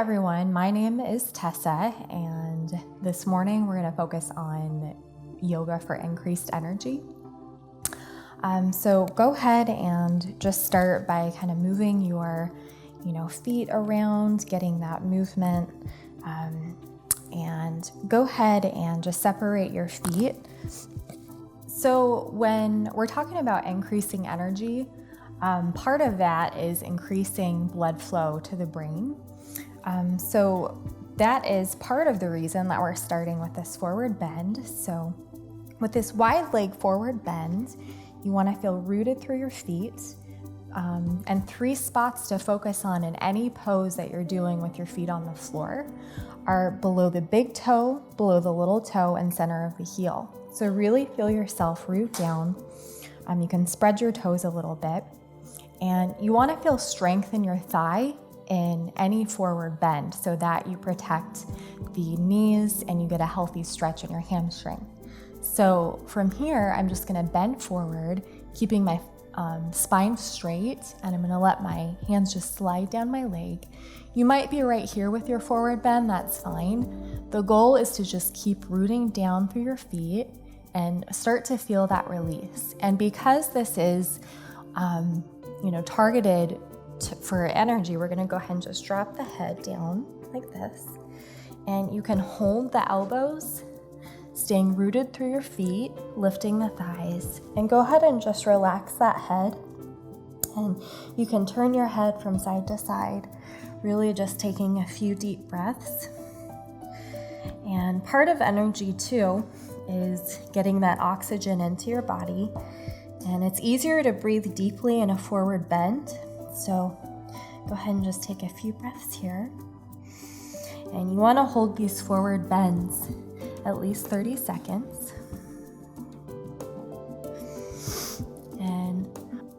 everyone, my name is Tessa, and this morning we're going to focus on yoga for increased energy. So go ahead and just start by kind of moving your, feet around, getting that movement, and go ahead and just separate your feet. So when we're talking about increasing energy, part of that is increasing blood flow to the brain. So that is part of the reason that we're starting with this forward bend. So with this wide leg forward bend, you want to feel rooted through your feet, and 3 spots to focus on in any pose that you're doing with your feet on the floor are below the big toe, below the little toe, and center of the heel. So really feel yourself root down. You can spread your toes a little bit, and you want to feel strength in your thigh in any forward bend so that you protect the knees and you get a healthy stretch in your hamstring. So from here, I'm just going to bend forward, keeping my spine straight, and I'm going to let my hands just slide down my leg. You might be right here with your forward bend, that's fine. The goal is to just keep rooting down through your feet and start to feel that release. And because this is, targeted for energy, we're going to go ahead and just drop the head down like this. And you can hold the elbows, staying rooted through your feet, lifting the thighs, and go ahead and just relax that head. And you can turn your head from side to side, really just taking a few deep breaths. And part of energy too is getting that oxygen into your body. And it's easier to breathe deeply in a forward bend. So go ahead and just take a few breaths here. And you want to hold these forward bends at least 30 seconds. And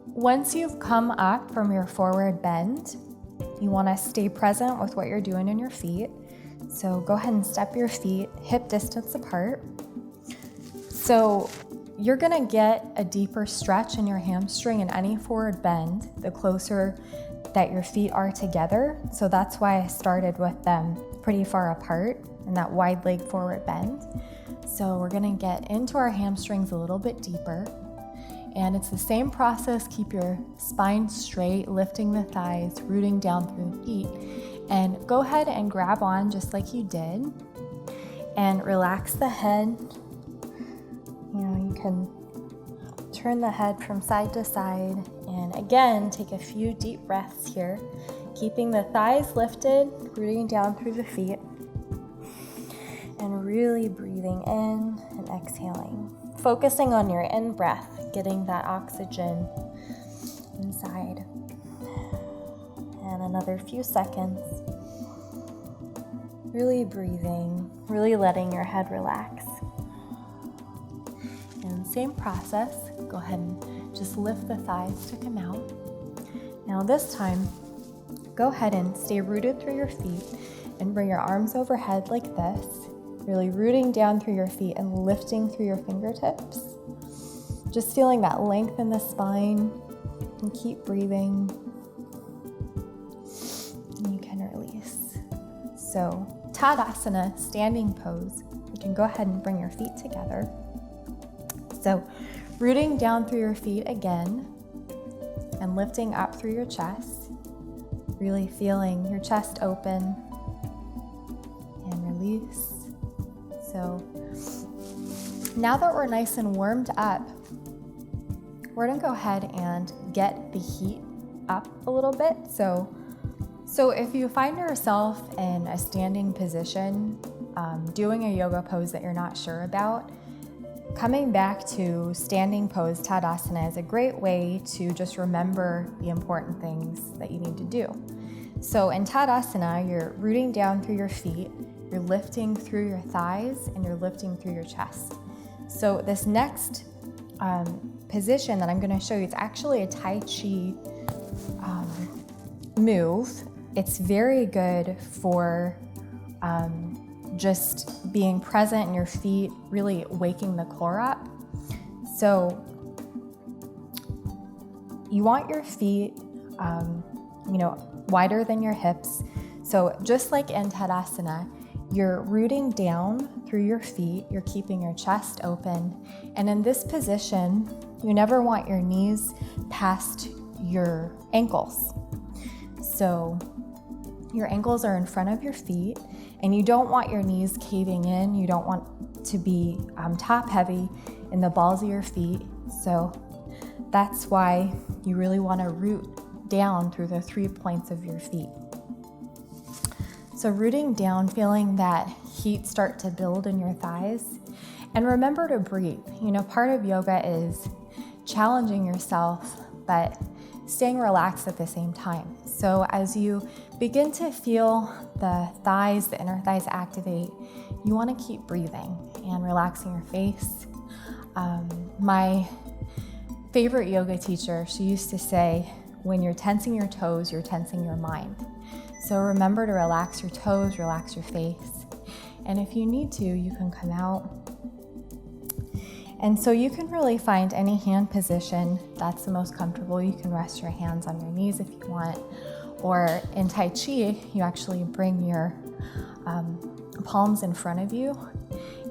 once you've come up from your forward bend, you want to stay present with what you're doing in your feet. So go ahead and step your feet hip distance apart. So you're going to get a deeper stretch in your hamstring in any forward bend the closer that your feet are together. So that's why I started with them pretty far apart in that wide leg forward bend. So we're going to get into our hamstrings a little bit deeper. And it's the same process. Keep your spine straight, lifting the thighs, rooting down through the feet. And go ahead and grab on just like you did. And relax the head. You can turn the head from side to side. And again, take a few deep breaths here, keeping the thighs lifted, rooting down through the feet, and really breathing in and exhaling. Focusing on your in-breath, getting that oxygen inside. And another few seconds. Really breathing, really letting your head relax. And same process, go ahead and just lift the thighs to come out. Now this time, go ahead and stay rooted through your feet and bring your arms overhead like this, really rooting down through your feet and lifting through your fingertips. Just feeling that length in the spine, and keep breathing. And you can release. So Tadasana, standing pose. You can go ahead and bring your feet together. So rooting down through your feet again and lifting up through your chest, really feeling your chest open and release. So now that we're nice and warmed up, we're gonna go ahead and get the heat up a little bit. So if you find yourself in a standing position, doing a yoga pose that you're not sure about, coming back to standing pose, Tadasana, is a great way to just remember the important things that you need to do. So in Tadasana, you're rooting down through your feet, you're lifting through your thighs, and you're lifting through your chest. So this next position that I'm going to show you, it's actually a Tai Chi move. It's very good for just being present in your feet, really waking the core up. So you want your feet, wider than your hips. So just like in Tadasana, you're rooting down through your feet, you're keeping your chest open, and in this position, you never want your knees past your ankles. So your ankles are in front of your feet, and you don't want your knees caving in. You don't want to be top heavy in the balls of your feet. So that's why you really want to root down through the 3 points of your feet. So rooting down, feeling that heat start to build in your thighs. And remember to breathe. Part of yoga is challenging yourself, but staying relaxed at the same time. So as you begin to feel the thighs, the inner thighs activate, you want to keep breathing and relaxing your face. My favorite yoga teacher, she used to say, when you're tensing your toes, you're tensing your mind. So remember to relax your toes, relax your face. And if you need to, you can come out. And so you can really find any hand position that's the most comfortable. You can rest your hands on your knees if you want. Or in Tai Chi, you actually bring your palms in front of you.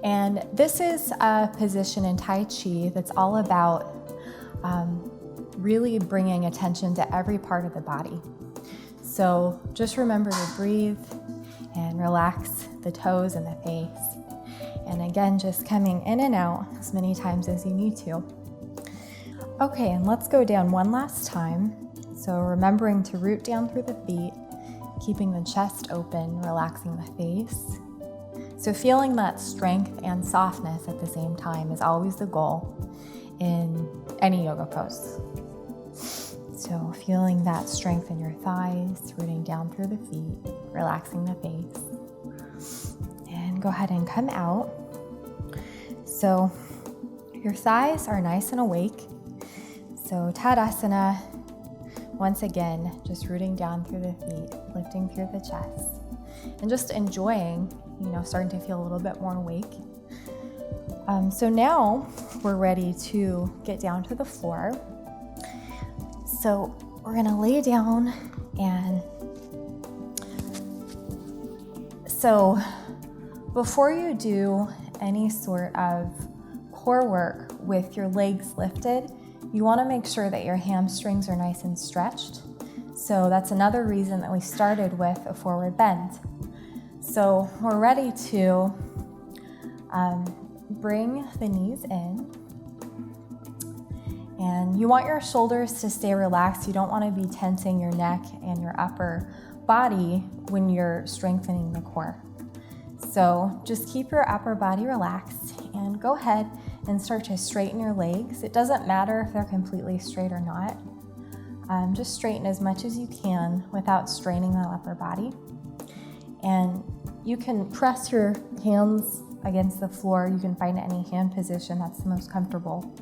And this is a position in Tai Chi that's all about really bringing attention to every part of the body. So just remember to breathe and relax the toes and the face. And again, just coming in and out as many times as you need to. Okay, and let's go down one last time. So remembering to root down through the feet, keeping the chest open, relaxing the face. So feeling that strength and softness at the same time is always the goal in any yoga pose. So feeling that strength in your thighs, rooting down through the feet, relaxing the face. And go ahead and come out. So your thighs are nice and awake. So Tadasana, once again, just rooting down through the feet, lifting through the chest, and just enjoying, starting to feel a little bit more awake. So now we're ready to get down to the floor. So we're gonna lay down, and so before you do any sort of core work with your legs lifted, you wanna make sure that your hamstrings are nice and stretched. So that's another reason that we started with a forward bend. So we're ready to bring the knees in. And you want your shoulders to stay relaxed. You don't want to be tensing your neck and your upper body when you're strengthening the core. So just keep your upper body relaxed and go ahead and start to straighten your legs. It doesn't matter if they're completely straight or not. Just straighten as much as you can without straining the upper body. And you can press your hands against the floor. You can find any hand position that's the most comfortable.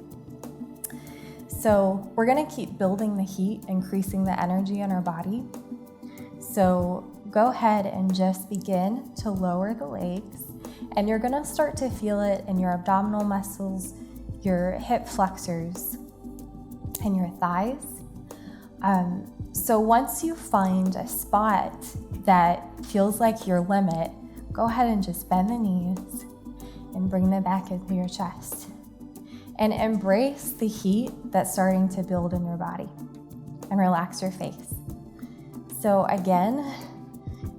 So we're gonna keep building the heat, increasing the energy in our body. So go ahead and just begin to lower the legs, and you're gonna start to feel it in your abdominal muscles, your hip flexors, and your thighs. So once you find a spot that feels like your limit, go ahead and just bend the knees and bring them back into your chest. And embrace the heat that's starting to build in your body, and relax your face. So again,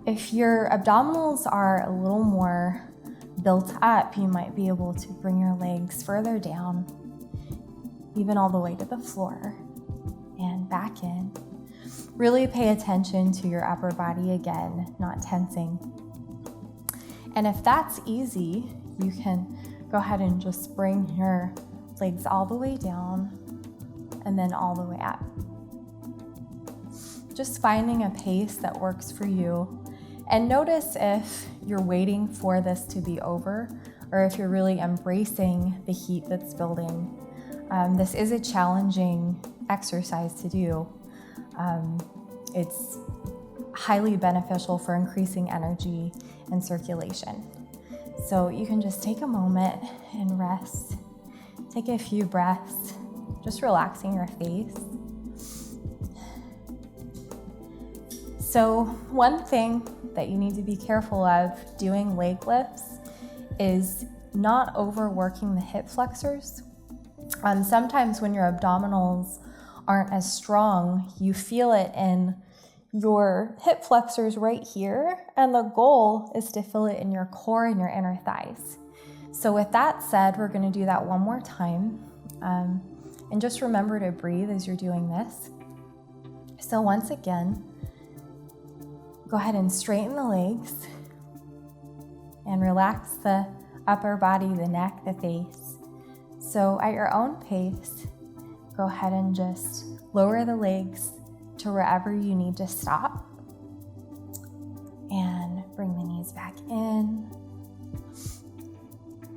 if your abdominals are a little more built up, you might be able to bring your legs further down, even all the way to the floor and back in. Really pay attention to your upper body again, not tensing. And if that's easy, you can go ahead and just bring your legs all the way down and then all the way up. Just finding a pace that works for you. And notice if you're waiting for this to be over or if you're really embracing the heat that's building. This is a challenging exercise to do. It's highly beneficial for increasing energy and circulation. So you can just take a moment and rest. Take a few breaths, just relaxing your face. So one thing that you need to be careful of doing leg lifts is not overworking the hip flexors. Sometimes when your abdominals aren't as strong, you feel it in your hip flexors right here, and the goal is to feel it in your core and your inner thighs. So with that said, we're going to do that one more time. And just remember to breathe as you're doing this. So once again, go ahead and straighten the legs and relax the upper body, the neck, the face. So at your own pace, go ahead and just lower the legs to wherever you need to stop. And bring the knees back in.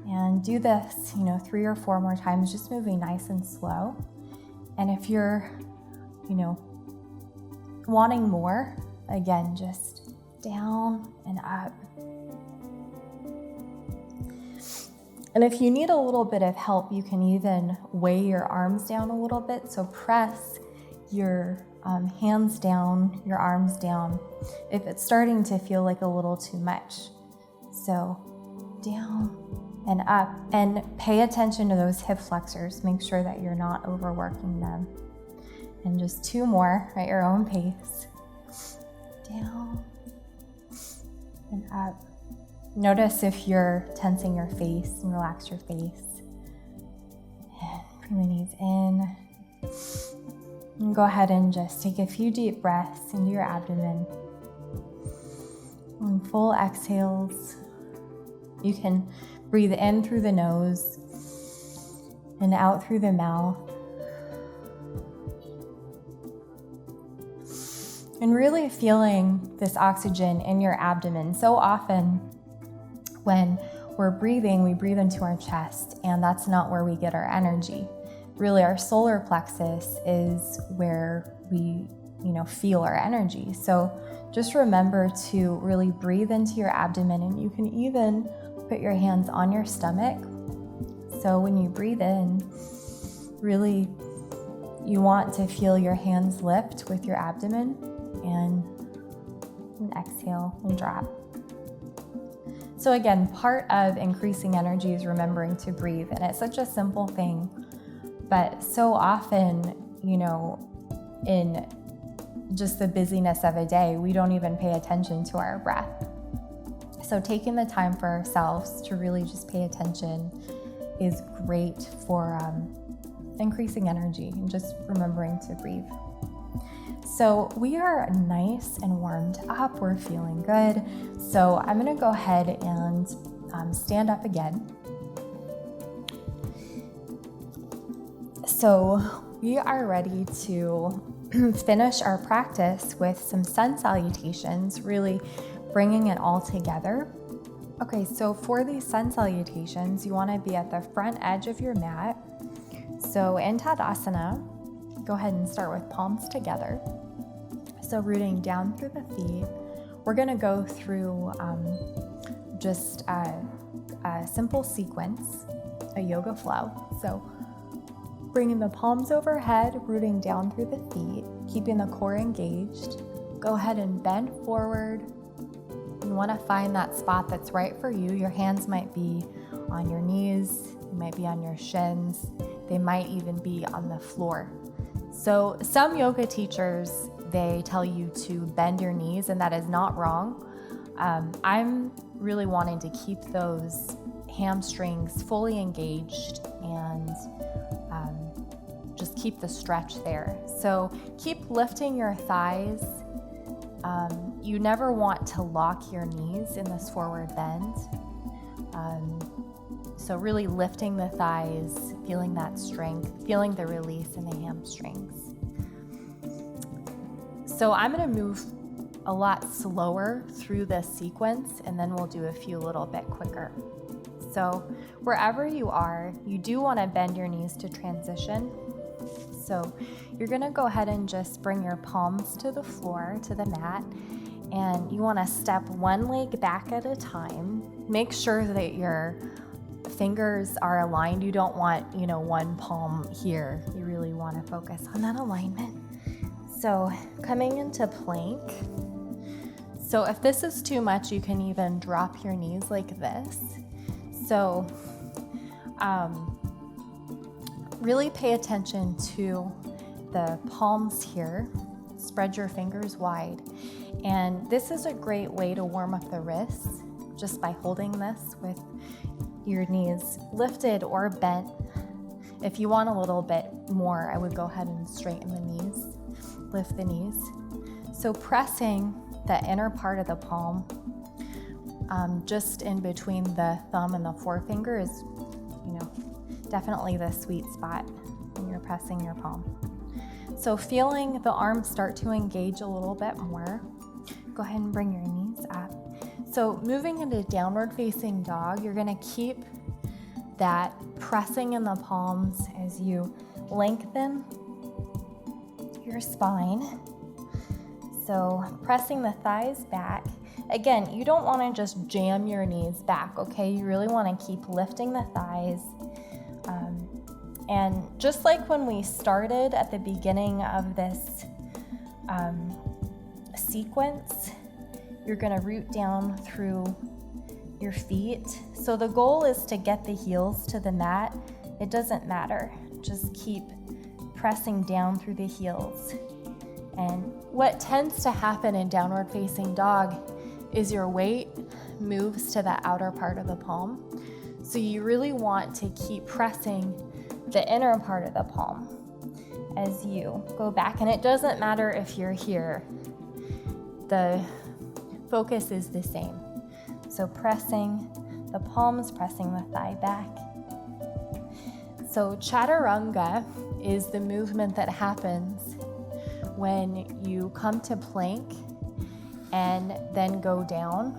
And do this, 3 or 4 more times, just moving nice and slow. And if you're, wanting more, again, just down and up. And if you need a little bit of help, you can even weigh your arms down a little bit. So press your hands down, your arms down, if it's starting to feel like a little too much. So down and up, and pay attention to those hip flexors. Make sure that you're not overworking them. And just 2 more at your own pace. Down and up. Notice if you're tensing your face, and relax your face. And bring the knees in. And go ahead and just take a few deep breaths into your abdomen. And full exhales. You can breathe in through the nose and out through the mouth. And really feeling this oxygen in your abdomen. So often when we're breathing, we breathe into our chest, and that's not where we get our energy. Really, our solar plexus is where we, feel our energy. So just remember to really breathe into your abdomen, and you can even put your hands on your stomach. So when you breathe in, really you want to feel your hands lift with your abdomen, and exhale and drop. So again, part of increasing energy is remembering to breathe, and it's such a simple thing, but so often, in just the busyness of a day, we don't even pay attention to our breath. So taking the time for ourselves to really just pay attention is great for increasing energy and just remembering to breathe. So we are nice and warmed up. We're feeling good. So I'm going to go ahead and stand up again. So we are ready to finish our practice with some sun salutations, really bringing it all together. Okay, so for these sun salutations, you want to be at the front edge of your mat. So in Tadasana, go ahead and start with palms together. So rooting down through the feet. We're going to go through just a simple sequence, a yoga flow. So bringing the palms overhead, rooting down through the feet, keeping the core engaged. Go ahead and bend forward. You want to find that spot that's right for you. Your hands might be on your knees, they might be on your shins, they might even be on the floor. So some yoga teachers, they tell you to bend your knees, and that is not wrong. I'm really wanting to keep those hamstrings fully engaged and just keep the stretch there. So keep lifting your thighs. You never want to lock your knees in this forward bend. So really lifting the thighs, feeling that strength, feeling the release in the hamstrings. So I'm going to move a lot slower through this sequence, and then we'll do a few little bit quicker. So wherever you are, you do want to bend your knees to transition. So you're going to go ahead and just bring your palms to the floor, to the mat, and you want to step one leg back at a time. Make sure that your fingers are aligned. You don't want, one palm here. You really want to focus on that alignment. So coming into plank, So if this is too much, you can even drop your knees like this. So really pay attention to the palms here. Spread your fingers wide. And this is a great way to warm up the wrists, just by holding this with your knees lifted or bent. If you want a little bit more, I would go ahead and straighten the knees, lift the knees. So pressing the inner part of the palm, just in between the thumb and the forefinger is, definitely the sweet spot when you're pressing your palm. So feeling the arms start to engage a little bit more, go ahead and bring your knees up. So moving into downward facing dog, you're gonna keep that pressing in the palms as you lengthen your spine. So pressing the thighs back. Again, you don't wanna just jam your knees back, okay? You really wanna keep lifting the thighs. And just like when we started at the beginning of this sequence, you're gonna root down through your feet. So the goal is to get the heels to the mat. It doesn't matter, just keep pressing down through the heels. And what tends to happen in downward facing dog is your weight moves to the outer part of the palm. So you really want to keep pressing the inner part of the palm as you go back. And it doesn't matter if you're here, the focus is the same. So pressing the palms, pressing the thigh back. So chaturanga is the movement that happens when you come to plank and then go down.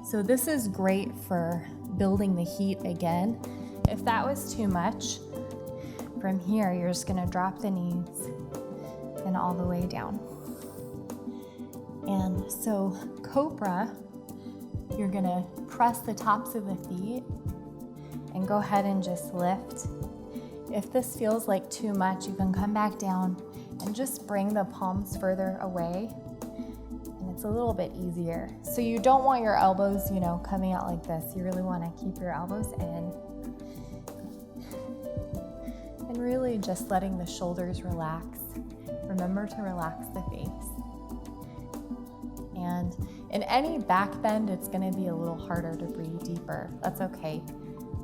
So this is great for building the heat again. If that was too much, from here, you're just gonna drop the knees and all the way down. And so cobra, you're gonna press the tops of the feet and go ahead and just lift. If this feels like too much, you can come back down and just bring the palms further away. And it's a little bit easier. So you don't want your elbows, coming out like this. You really wanna keep your elbows in. And really just letting the shoulders relax. Remember to relax the face. And in any back bend, it's gonna be a little harder to breathe deeper. That's okay.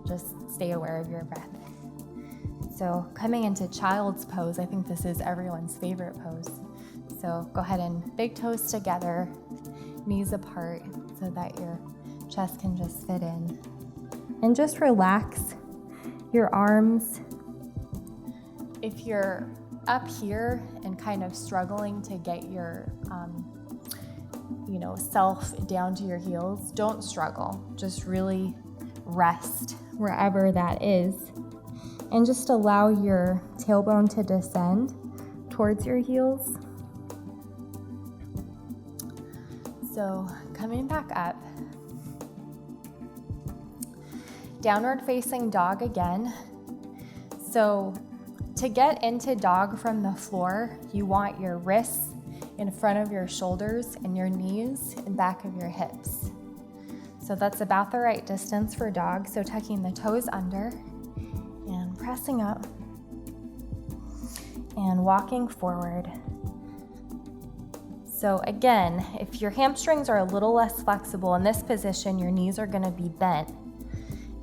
Just stay aware of your breath. So coming into child's pose, I think this is everyone's favorite pose. So go ahead and big toes together, knees apart so that your chest can just fit in. And just relax your arms. If you're up here and kind of struggling to get your self down to your heels, don't struggle. Just really rest wherever that is. And just allow your tailbone to descend towards your heels. So coming back up, downward facing dog again. So to get into dog from the floor, you want your wrists in front of your shoulders and your knees in back of your hips. So that's about the right distance for dog. So tucking the toes under and pressing up and walking forward. So again, if your hamstrings are a little less flexible in this position, your knees are gonna be bent.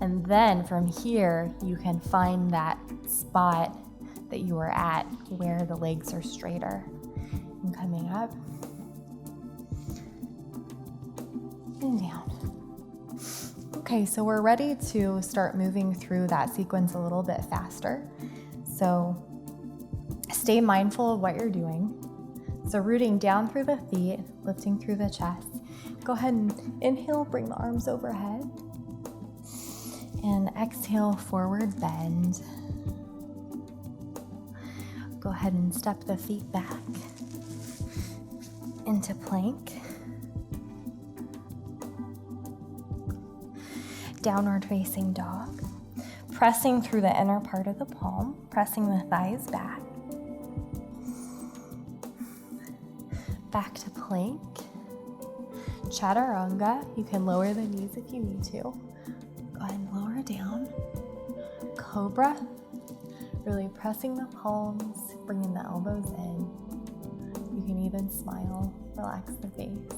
And then from here, you can find that spot that you were at where the legs are straighter. And coming up and down. Okay, so we're ready to start moving through that sequence a little bit faster. So stay mindful of what you're doing. So rooting down through the feet, lifting through the chest. Go ahead and inhale, bring the arms overhead. And exhale, forward bend. Go ahead and step the feet back into plank. Downward facing dog. Pressing through the inner part of the palm, pressing the thighs back. Back to plank. Chaturanga, you can lower the knees if you need to. Go ahead and lower down. Cobra, really pressing the palms, bringing the elbows in. You can even smile, relax the face.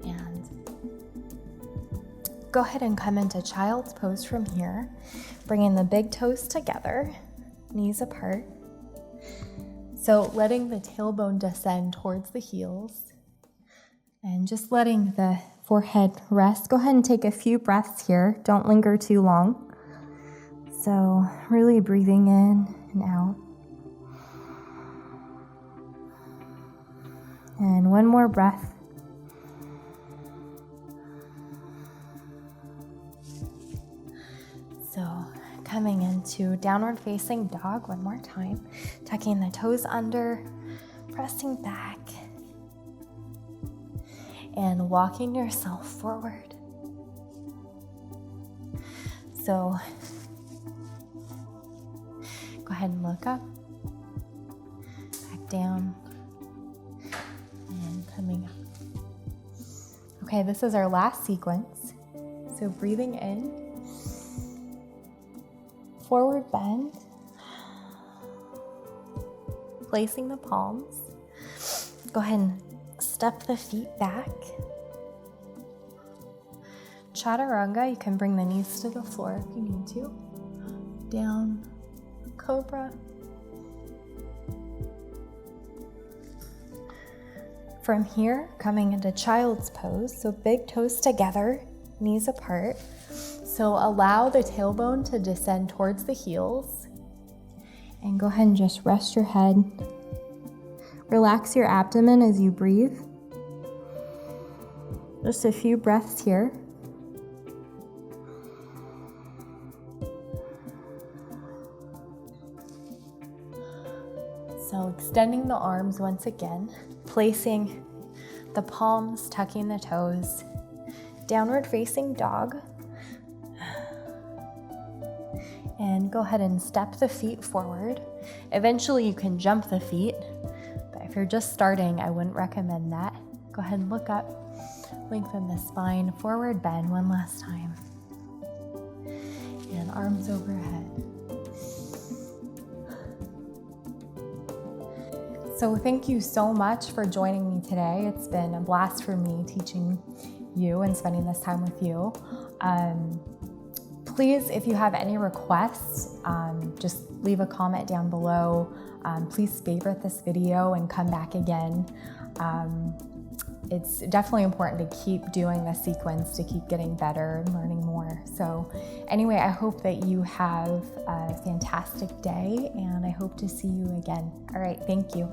And go ahead and come into child's pose from here, bringing the big toes together, knees apart. So letting the tailbone descend towards the heels and just letting the forehead rest. Go ahead and take a few breaths here. Don't linger too long. So really breathing in and out. And one more breath. So coming into downward facing dog one more time. Tucking the toes under, pressing back, and walking yourself forward. So go ahead and look up, back down, and coming up. Okay, this is our last sequence. So breathing in, forward bend, placing the palms. Go ahead and step the feet back. Chaturanga, you can bring the knees to the floor if you need to. Down, cobra. From here, coming into child's pose, so big toes together, knees apart. So allow the tailbone to descend towards the heels. And go ahead and just rest your head. Relax your abdomen as you breathe. Just a few breaths here. So extending the arms once again, placing the palms, tucking the toes, downward facing dog. And go ahead and step the feet forward. Eventually you can jump the feet, but if you're just starting, I wouldn't recommend that. Go ahead and look up, lengthen the spine, forward bend one last time. And arms overhead. So thank you so much for joining me today. It's been a blast for me teaching you and spending this time with you. Please, if you have any requests, just leave a comment down below. Please favorite this video and come back again. It's definitely important to keep doing this sequence, to keep getting better and learning more. So anyway, I hope that you have a fantastic day, and I hope to see you again. All right, thank you.